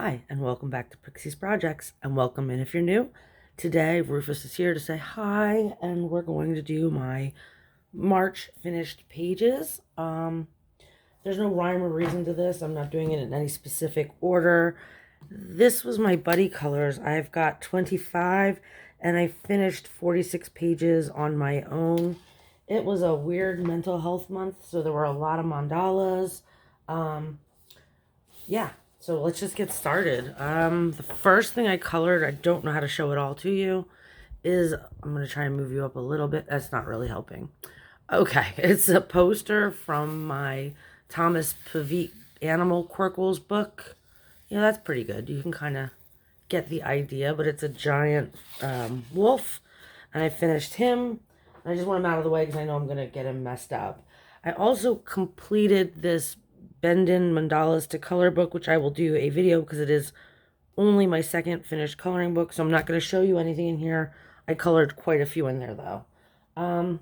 Hi, and welcome back to Pixie's Projects, and welcome in if you're new. Today, Rufus is here to say hi, and we're going to do my March finished pages. There's no rhyme or reason to this. I'm not doing it in any specific order. This was my buddy colors. I've got 25, and I finished 46 pages on my own. It was a weird mental health month, so there were a lot of mandalas. Yeah, so let's just get started. The first thing I colored, I don't know how to show it all to you, is, I'm going to try and move you up a little bit. That's not really helping. Okay, it's a poster from my Thomas Pavitte Animal Querkles book. Yeah, that's pretty good. You can kind of get the idea, but it's a giant wolf, and I finished him. I just want him out of the way because I know I'm going to get him messed up. I also completed this Bendon Mandalas to color book, which I will do a video because it is only my second finished coloring book, so I'm not going to show you anything in here. I colored quite a few in there, though. And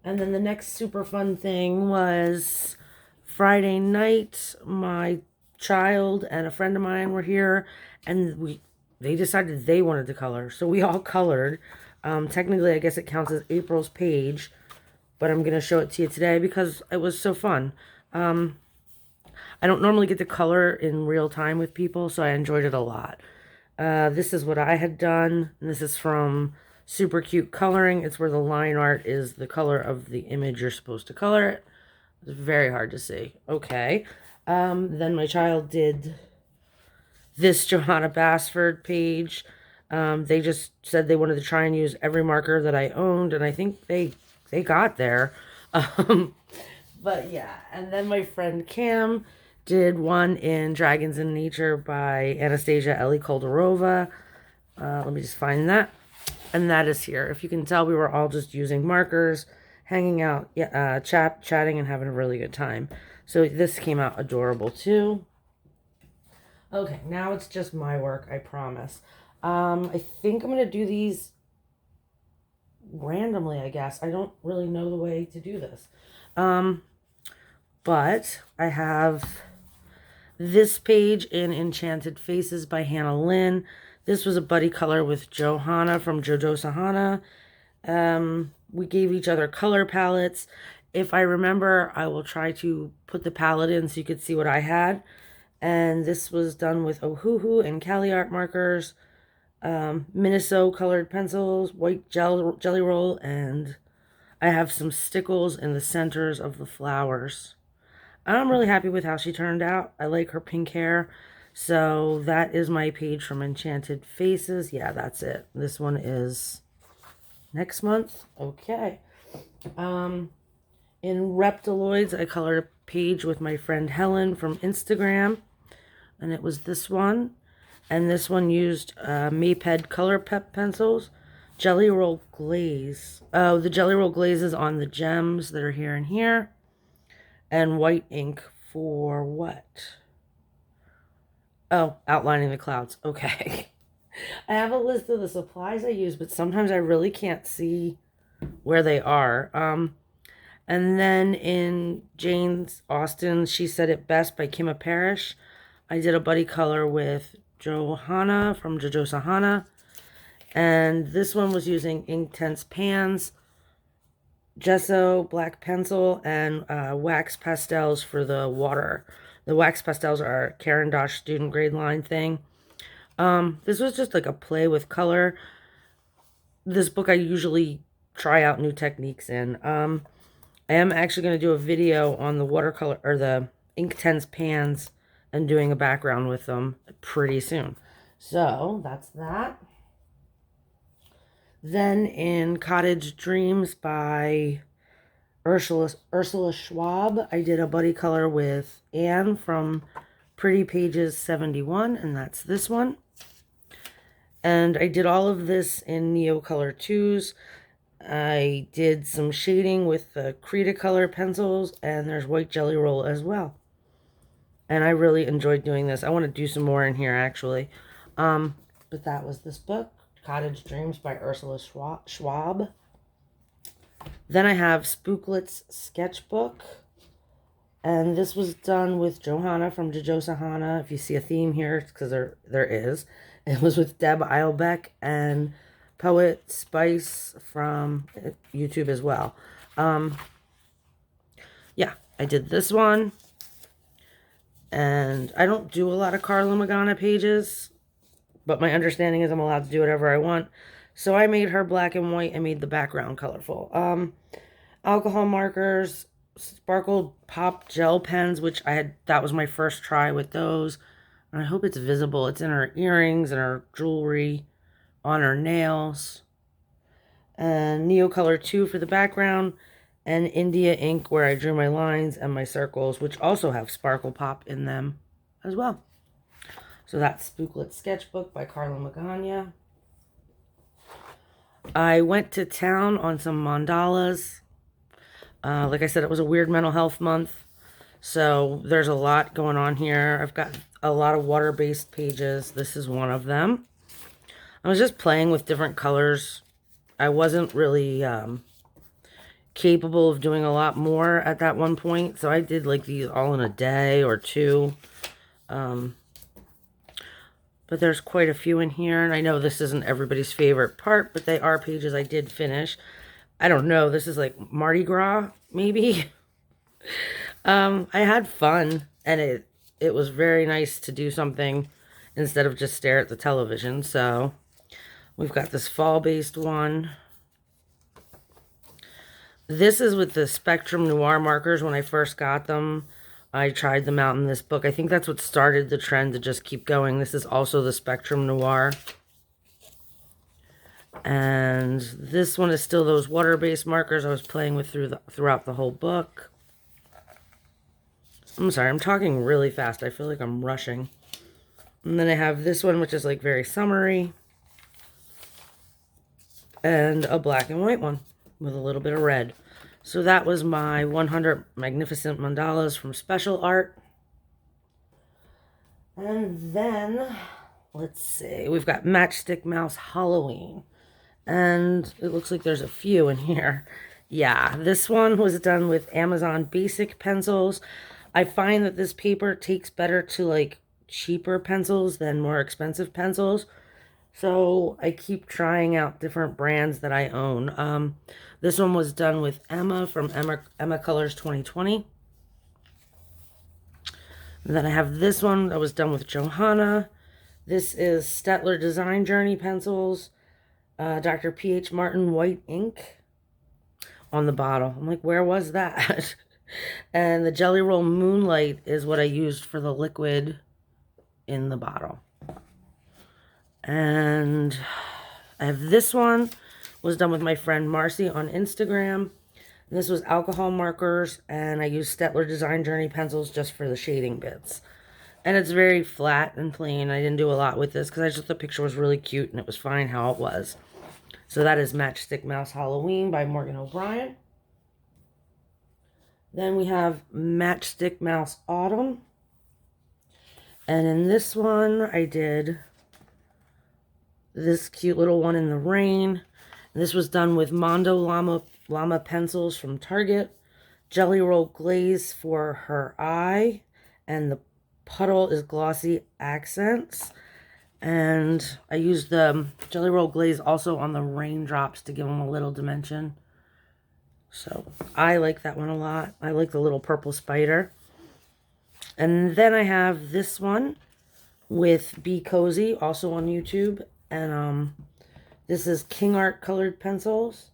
then the next super fun thing was Friday night. My child and a friend of mine were here, and they decided they wanted to color, so we all colored. Technically, I guess it counts as April's page, but I'm going to show it to you today because it was so fun. I don't normally get to color in real time with people, so I enjoyed it a lot. This is what I had done, and this is from Super Cute Coloring. It's where the line art is the color of the image you're supposed to color it. It's very hard to see. Okay. Then my child did this Johanna Basford page. They just said they wanted to try and use every marker that I owned, and I think they got there. But yeah, and then my friend Cam did one in Dragons in Nature by Anastasia Ellie Koldarova. Let me just find that. And that is here. If you can tell, we were all just using markers, hanging out, chatting, and having a really good time. So this came out adorable too. Okay, now it's just my work, I promise. I think I'm going to do these randomly, I guess. I don't really know the way to do this. But I have this page in Enchanted Faces by Hannah Lynn. This was a buddy color with Johanna from JoJo Sahana. We gave each other color palettes. If I remember, I will try to put the palette in so you could see what I had. And this was done with Ohuhu and Cali Art markers, Minnesota colored pencils, white jelly roll, and I have some stickles in the centers of the flowers. I'm really happy with how she turned out. I like her pink hair. So that is my page from Enchanted Faces. Yeah, that's it. This one is next month. Okay. In Reptiloids, I colored a page with my friend Helen from Instagram. And it was this one. And this one used Maped Color Pep pencils. Jelly Roll Glaze. Oh, the Jelly Roll Glaze is on the gems that are here and here. And white ink for what? Oh, outlining the clouds. Okay. I have a list of the supplies I use, but sometimes I really can't see where they are. And then in Jane's Austen, She Said It Best by Kimma Parish, I did a buddy color with Johanna from JoJo Sahana. And this one was using Inktense pans, gesso, black pencil, and wax pastels for the water. The wax pastels are Karen Dosh student grade line thing. This was just like a play with color. This book I usually try out new techniques in. I am actually going to do a video on the watercolor or the Inktense pans and doing a background with them pretty soon. So that's that. Then in Cottage Dreams by Ursula Schwabb, I did a buddy color with Anne from Pretty Pages 71, and that's this one. And I did all of this in Neocolor 2s. I did some shading with the Cretacolor pencils, and there's white jelly roll as well. And I really enjoyed doing this. I want to do some more in here, actually. But that was this book, Cottage Dreams by Ursula Schwabb. Then I have Spooklettes Sketchbook. And this was done with Johanna from Jojo Sahana. If you see a theme here, it's because there is. It was with Deb Eilbeck and Poet Spice from YouTube as well. Yeah, I did this one. And I don't do a lot of Karla Magana pages, but my understanding is I'm allowed to do whatever I want. So I made her black and white and made the background colorful. Alcohol markers, sparkled pop gel pens, which that was my first try with those. And I hope it's visible. It's in her earrings and her jewelry, on her nails. And Neocolor 2 for the background. And India ink where I drew my lines and my circles, which also have sparkle pop in them as well. So that's Spooklettes Sketchbook by Karla Magana. I went to town on some mandalas. Like I said, it was a weird mental health month. So there's a lot going on here. I've got a lot of water-based pages. This is one of them. I was just playing with different colors. I wasn't really capable of doing a lot more at that one point. So I did like these all in a day or two. But there's quite a few in here. And I know this isn't everybody's favorite part, but they are pages I did finish. I don't know. This is like Mardi Gras, maybe. I had fun. And it was very nice to do something instead of just stare at the television. So we've got this fall-based one. This is with the Spectrum Noir markers. When I first got them, I tried them out in this book. I think that's what started the trend to just keep going. This is also the Spectrum Noir. And this one is still those water-based markers I was playing with throughout the whole book. I'm sorry, I'm talking really fast. I feel like I'm rushing. And then I have this one, which is like very summery. And a black and white one with a little bit of red. So that was my 100 Magnificent Mandalas from Special Art. And then, let's see, we've got Matchstick Mouse Halloween. And it looks like there's a few in here. Yeah, this one was done with Amazon Basic pencils. I find that this paper takes better to like cheaper pencils than more expensive pencils. So I keep trying out different brands that I own. This one was done with Emma from Emma Colors 2020. And then I have this one that was done with Johanna. This is Stettler Design Journey pencils. Dr. P.H. Martin white ink on the bottle. I'm like, where was that? And the Jelly Roll Moonlight is what I used for the liquid in the bottle. And I have this one, was done with my friend Marcy on Instagram. And this was alcohol markers, and I used Stettler Design Journey pencils just for the shading bits. And it's very flat and plain. I didn't do a lot with this because I just thought the picture was really cute and it was fine how it was. So that is Matchstick Mouse Halloween by Morgan O'Brien. Then we have Matchstick Mouse Autumn. And in this one, I did this cute little one in the rain. And this was done with Mondo Llama pencils from Target. Jelly Roll Glaze for her eye. And the puddle is Glossy Accents. And I used the Jelly Roll Glaze also on the raindrops to give them a little dimension. So I like that one a lot. I like the little purple spider. And then I have this one with Be Cozy, also on YouTube. And this is King Art colored pencils.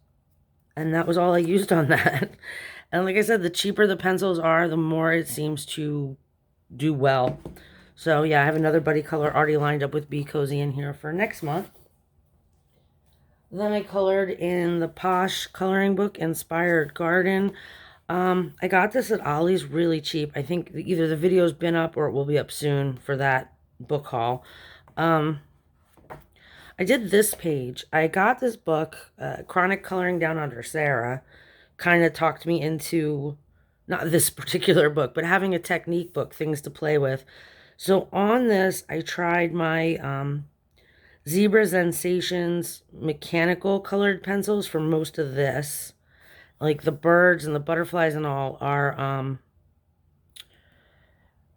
And that was all I used on that. And like I said, the cheaper the pencils are, the more it seems to do well. So yeah, I have another buddy color already lined up with Be Cozy in here for next month. Then I colored in the Posh coloring book, Inspired Garden. I got this at Ollie's really cheap. I think either the video's been up or it will be up soon for that book haul. I did this page. I got this book, Chronic Coloring Down Under Sarah, kind of talked me into, not this particular book, but having a technique book, things to play with. So on this, I tried my Zebra Sensations mechanical colored pencils for most of this. Like the birds and the butterflies and all are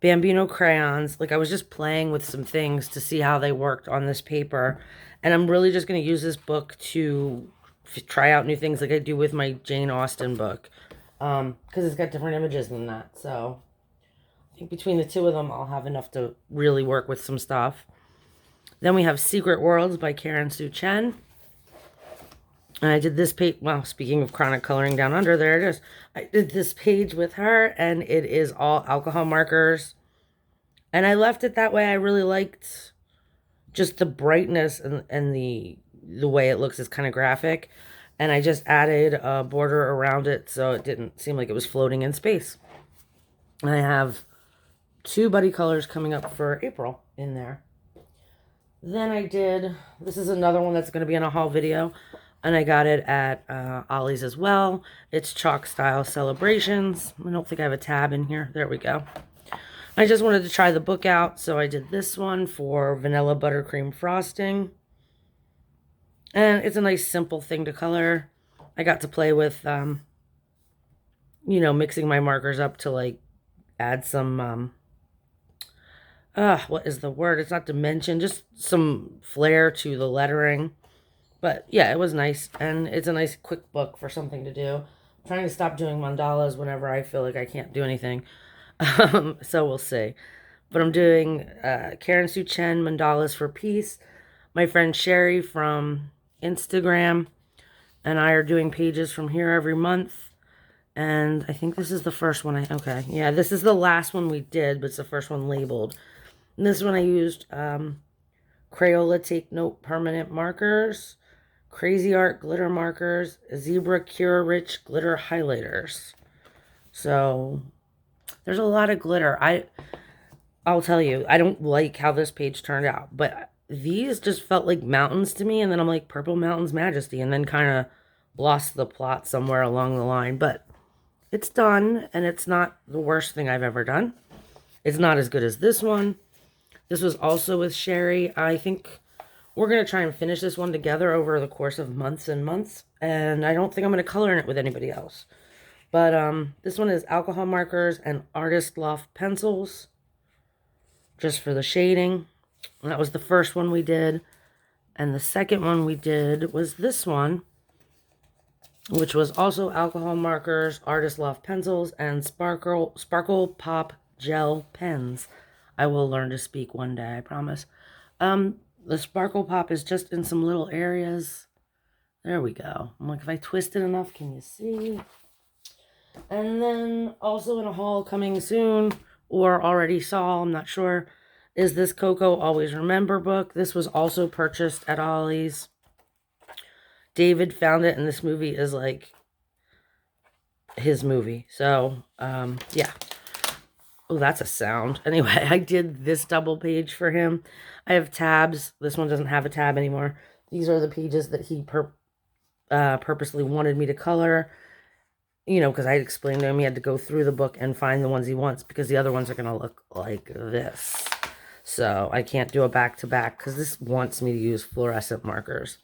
Bambino crayons. Like, I was just playing with some things to see how they worked on this paper. And I'm really just going to use this book to try out new things like I do with my Jane Austen book. Because it's got different images than that. So I think between the two of them, I'll have enough to really work with some stuff. Then we have Secret Worlds by Karen Sue Chen. And I did this page, well, speaking of chronic coloring down under, there it is. I did this page with her, and it is all alcohol markers. And I left it that way. I really liked just the brightness and the way it looks is kind of graphic. And I just added a border around it so it didn't seem like it was floating in space. I have 2 buddy colors coming up for April in there. Then I did, this is another one that's going to be in a haul video. And I got it at Ollie's as well. It's Chalk Style Celebrations. I don't think I have a tab in here. There we go. I just wanted to try the book out, so I did this one for vanilla buttercream frosting. And it's a nice simple thing to color. I got to play with, you know, mixing my markers up to like add some, what is the word? It's not dimension, just some flair to the lettering. But yeah, it was nice, and it's a nice quick book for something to do. I'm trying to stop doing mandalas whenever I feel like I can't do anything. So we'll see. But I'm doing Karen Sue Chen Mandalas for Peace. My friend Sherry from Instagram and I are doing pages from here every month. And I think this is the first one okay. Yeah, this is the last one we did, but it's the first one labeled. And this one I used Crayola Take Note permanent markers, Crazy Art glitter markers, Zebra Cure Rich glitter highlighters. So there's a lot of glitter. I'll tell you, I don't like how this page turned out, but these just felt like mountains to me, and then I'm like, Purple Mountains Majesty, and then kind of lost the plot somewhere along the line. But it's done, and it's not the worst thing I've ever done. It's not as good as this one. This was also with Sherry. I think we're going to try and finish this one together over the course of months and months. And I don't think I'm going to color in it with anybody else. But this one is alcohol markers and Artist Loft pencils. Just for the shading. And that was the first one we did. And the second one we did was this one, which was also alcohol markers, Artist Loft pencils, and Sparkle Pop gel pens. I will learn to speak one day, I promise. The Sparkle Pop is just in some little areas. There we go. I'm like, if I twist it enough, can you see? And then also in a haul coming soon, or already saw, I'm not sure, is this Coco Always Remember book. This was also purchased at Ollie's. David found it, and this movie is like his movie. So, yeah. Oh, that's a sound. Anyway, I did this double page for him. I have tabs. This one doesn't have a tab anymore. These are the pages that he purposely wanted me to color. You know, because I explained to him he had to go through the book and find the ones he wants, because the other ones are going to look like this. So I can't do a back-to-back because this wants me to use fluorescent markers.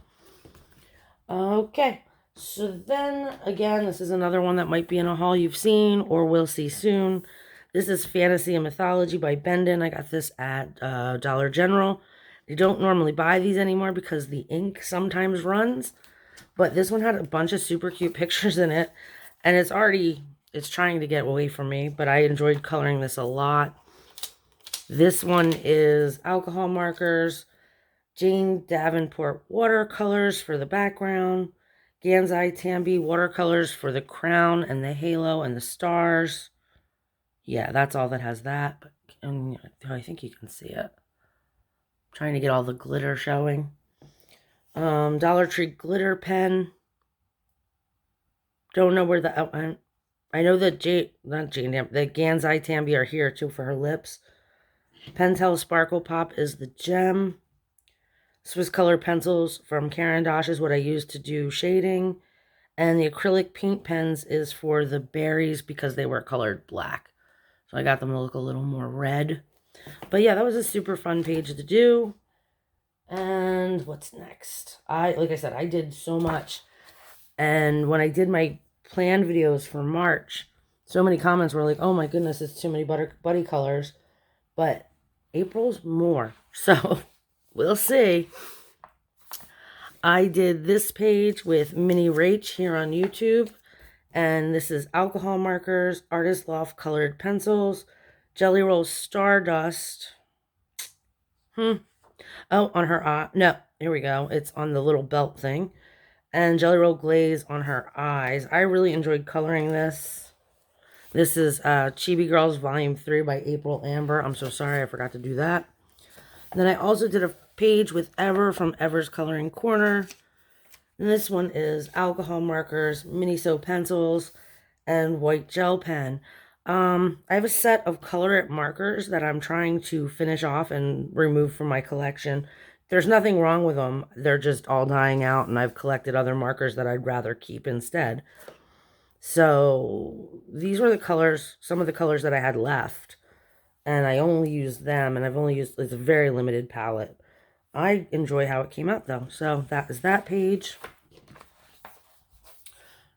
Okay. So then, again, this is another one that might be in a haul you've seen or will see soon. This is Fantasy and Mythology by Bendon. I got this at Dollar General. I don't normally buy these anymore because the ink sometimes runs. But this one had a bunch of super cute pictures in it. And it's trying to get away from me. But I enjoyed coloring this a lot. This one is alcohol markers. Jane Davenport watercolors for the background. Gansai Tambi watercolors for the crown and the halo and the stars. Yeah, that's all that has that. But I think you can see it. I'm trying to get all the glitter showing. Dollar Tree glitter pen. Don't know where the outline. I know that the Gansai Tambi are here too for her lips. Pentel Sparkle Pop is the gem. Swiss Color pencils from Caran d'Ache is what I use to do shading. And the acrylic paint pens is for the berries because they were colored black. So I got them to look a little more red. But yeah, that was a super fun page to do. And what's next? Like I said, I did so much. And when I did my planned videos for March, so many comments were like, oh my goodness, it's too many buddy colors. but April's more. So we'll see. I did this page with Minnie Rach here on YouTube. And this is alcohol markers, Artist Loft colored pencils, Jelly Roll Stardust. Oh, on her eye. No, here we go. It's on the little belt thing. And Jelly Roll Glaze on her eyes. I really enjoyed coloring this. This is Chibi Girls Volume 3 by April Amber. I'm so sorry I forgot to do that. And then I also did a page with Ever from Ever's Coloring Corner. And this one is alcohol markers, mini so pencils, and white gel pen. I have a set of Color It markers that I'm trying to finish off and remove from my collection. There's nothing wrong with them. They're just all dying out, and I've collected other markers that I'd rather keep instead. So these were the colors, some of the colors that I had left. And I only used them, and I've only used, it's a very limited palette. I enjoy how it came out, though. So that is that page.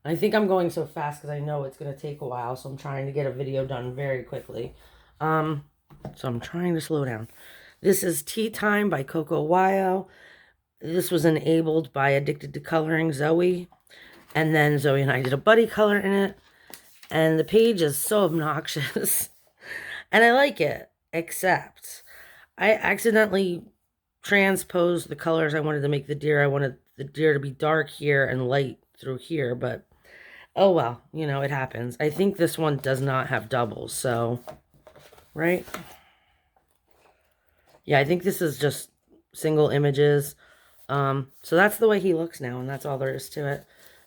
I think I'm going so fast because I know it's going to take a while, so I'm trying to get a video done very quickly. So I'm trying to slow down. This is Tea Time by CocoWyo. This was enabled by Addicted to Coloring Zoe. And then Zoe and I did a buddy color in it. And the page is so obnoxious. And I like it, except I accidentally transposed the colors I wanted to make the deer. I wanted the deer to be dark here and light through here, but oh well, you know, it happens. I think this one does not have doubles, so, right? Yeah, I think this is just single images. So that's the way he looks now, and that's all there is to it.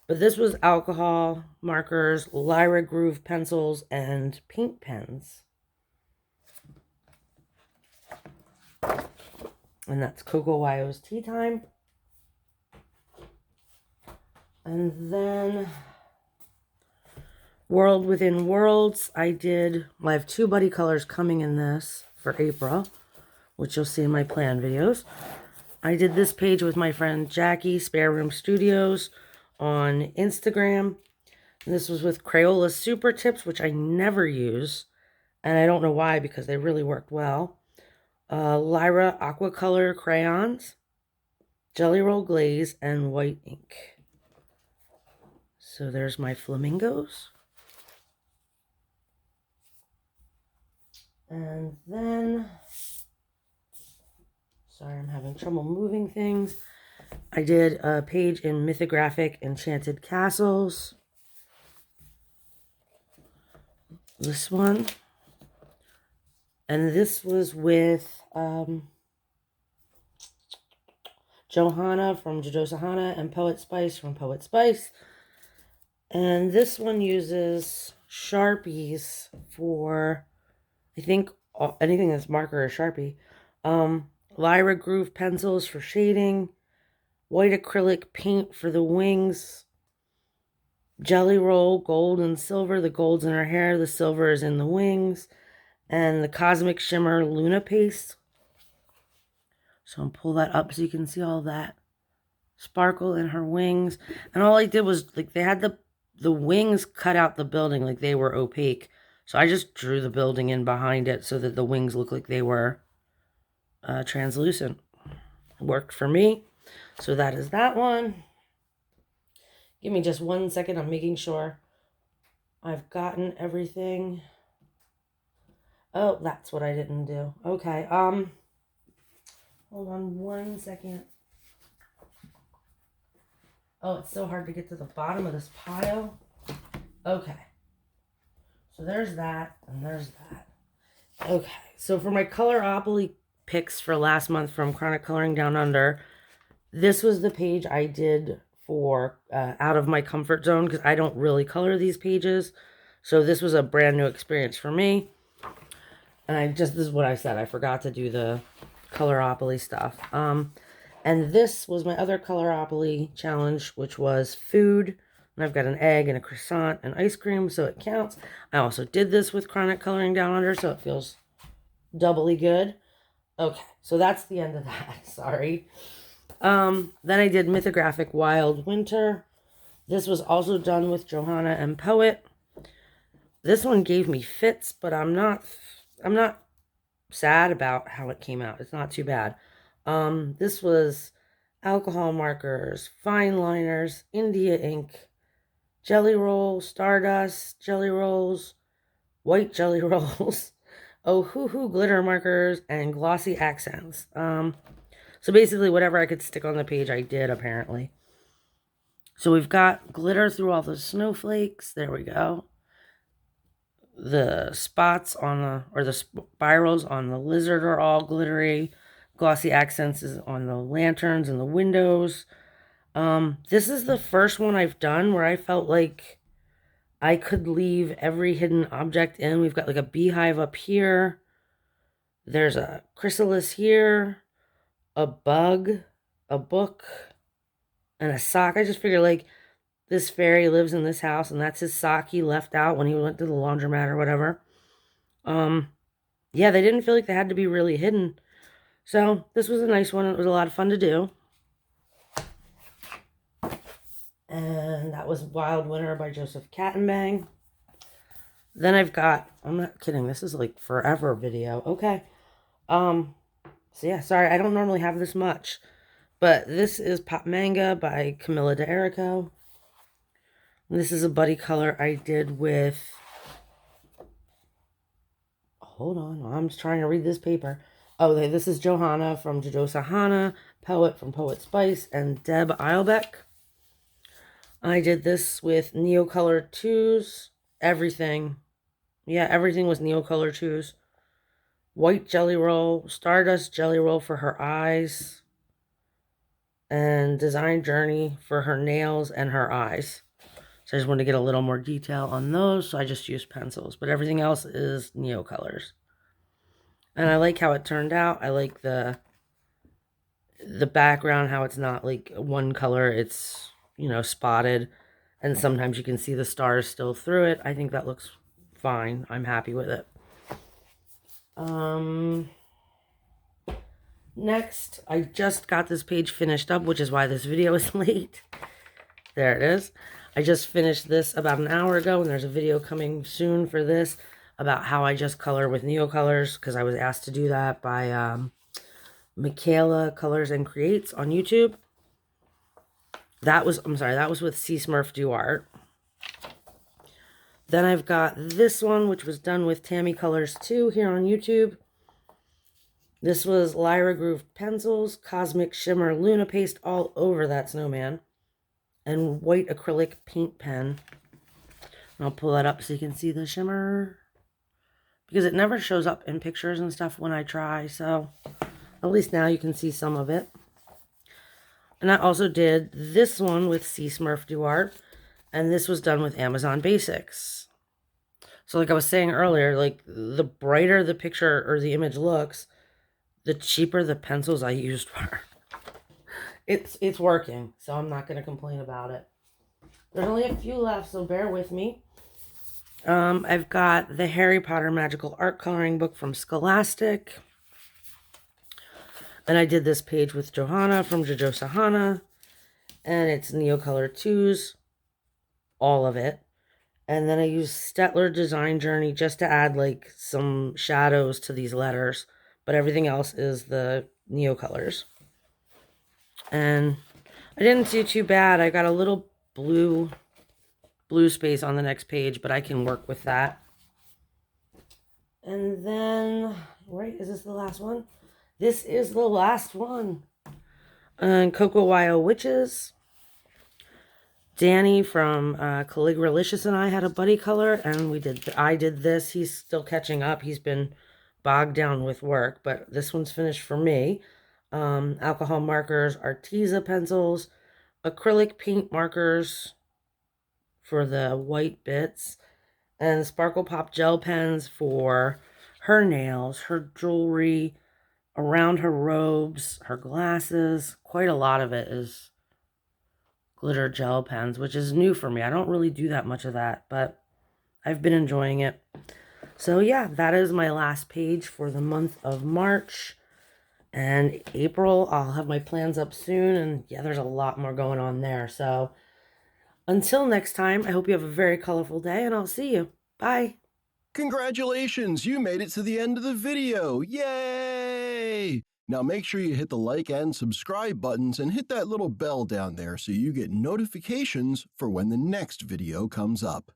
But this was alcohol markers, Lyra Groove pencils, and paint pens. And that's CocoWyo's Tea Time. And then World Within Worlds. I have 2 buddy colors coming in this for April, which you'll see in my plan videos. I did this page with my friend Jackie, Spare Room Studios, on Instagram. And this was with Crayola Super Tips, which I never use. And I don't know why, because they really worked well. Lyra Aquacolor crayons, Jelly Roll Glaze, and white ink. So there's my flamingos. And then, sorry, I'm having trouble moving things. I did a page in Mythographic Enchanted Castles. This one. And this was with Johanna from Jojo Sahana and Poet Spice from Poet Spice. And this one uses Sharpies for, I think, anything that's marker or Sharpie. Lyra Groove pencils for shading. White acrylic paint for the wings. Jelly Roll, gold and silver. The gold's in her hair. The silver is in the wings. And the Cosmic Shimmer Luna Paste. So I'll pull that up so you can see all that sparkle in her wings. And all I did was, like, they had the wings cut out the building like they were opaque. So I just drew the building in behind it so that the wings look like they were translucent. It worked for me. So that is that one. Give me just 1 second. I'm making sure I've gotten everything. Oh, that's what I didn't do. Okay, hold on 1 second. Oh, it's so hard to get to the bottom of this pile. Okay. So there's that, and there's that. Okay, so for my Coloropoly picks for last month from Chronic Coloring Down Under, this was the page I did for Out of My Comfort Zone, because I don't really color these pages. So this was a brand new experience for me. And this is what I said. I forgot to do the Coloropoly stuff. And this was my other Coloropoly challenge, which was food. And I've got an egg and a croissant and ice cream, so it counts. I also did this with Chronic Coloring Down Under, so it feels doubly good. Okay, so that's the end of that. Sorry. Then I did Mythographic Wild Winter. This was also done with Johanna and Poet. This one gave me fits, but I'm not sad about how it came out. It's not too bad. This was alcohol markers, fine liners, India ink, jelly roll, stardust, jelly rolls, white jelly rolls, oh hoo hoo glitter markers, and glossy accents. So basically whatever I could stick on the page, I did apparently. So we've got glitter through all the snowflakes. There we go. The spots on the, or the spirals on the lizard are all glittery. Glossy accents is on the lanterns and the windows. This is the first one I've done where I felt like I could leave every hidden object in. We've got like a beehive up here. There's a chrysalis here, a bug, a book, and a sock. I just figured like this fairy lives in this house and that's his sock he left out when he went to the laundromat or whatever. Yeah, they didn't feel like they had to be really hidden. So this was a nice one. It was a lot of fun to do. And that was Wild Winter by Joseph Catimbang. Then I've got, I'm not kidding, this is like forever video. Okay. So yeah, sorry, I don't normally have this much. But this is Pop Manga by Camilla D'Erico. This is a buddy color I did with, hold on, I'm just trying to read this paper. Oh, this is Johanna from Jojo Sahana, Poet from Poet Spice, and Deb Eilbeck. I did this with Neocolor 2s, everything. Yeah, everything was Neocolor 2s. White jelly roll, Stardust jelly roll for her eyes, and Design Journey for her nails and her eyes. So I just wanted to get a little more detail on those, so I just used pencils. But everything else is Neocolors. And I like how it turned out. I like the background, how it's not like one color, it's, you know, spotted. And sometimes you can see the stars still through it. I think that looks fine. I'm happy with it. Next, I just got this page finished up, which is why this video is late. There it is. I just finished this about an hour ago, and there's a video coming soon for this about how I just color with Neocolors, because I was asked to do that by Michaela Colors and Creates on YouTube. That was, I'm sorry, that was with Smurf Do Art. Then I've got this one, which was done with Tammy Colors 2 here on YouTube. This was Lyra Groove pencils, Cosmic Shimmer Luna paste all over that snowman, and white acrylic paint pen. And I'll pull that up so you can see the shimmer, because it never shows up in pictures and stuff when I try, so at least now you can see some of it. And I also did this one with Smurf Do Art, and this was done with Amazon Basics. So like I was saying earlier, like the brighter the picture or the image looks, the cheaper the pencils I used were. It's working, so I'm not going to complain about it. There's only a few left, so bear with me. I've got the Harry Potter Magical Art Coloring Book from Scholastic. And I did this page with Johanna from Jojo Sahana. And it's Neocolor 2s. All of it. And then I used Stettler Design Journey just to add like some shadows to these letters. But everything else is the Neocolors. And I didn't do too bad. I got a little blue space on the next page, but I can work with that. And then, right, is this the last one? This is the last one. And CocoWyo Witches. Danny from Calligralicious and I had a buddy color, and I did this. He's still catching up. He's been bogged down with work, but this one's finished for me. Alcohol markers, Arteza pencils, acrylic paint markers for the white bits, and Sparkle Pop gel pens for her nails, her jewelry, around her robes, her glasses. Quite a lot of it is glitter gel pens, which is new for me. I don't really do that much of that, but I've been enjoying it. So yeah, that is my last page for the month of March. And April, I'll have my plans up soon, and yeah, there's a lot more going on there. So until next time, I hope you have a very colorful day, and I'll see you. Bye. Congratulations, you made it to the end of the video. Yay! Now make sure you hit the like and subscribe buttons and hit that little bell down there so you get notifications for when the next video comes up.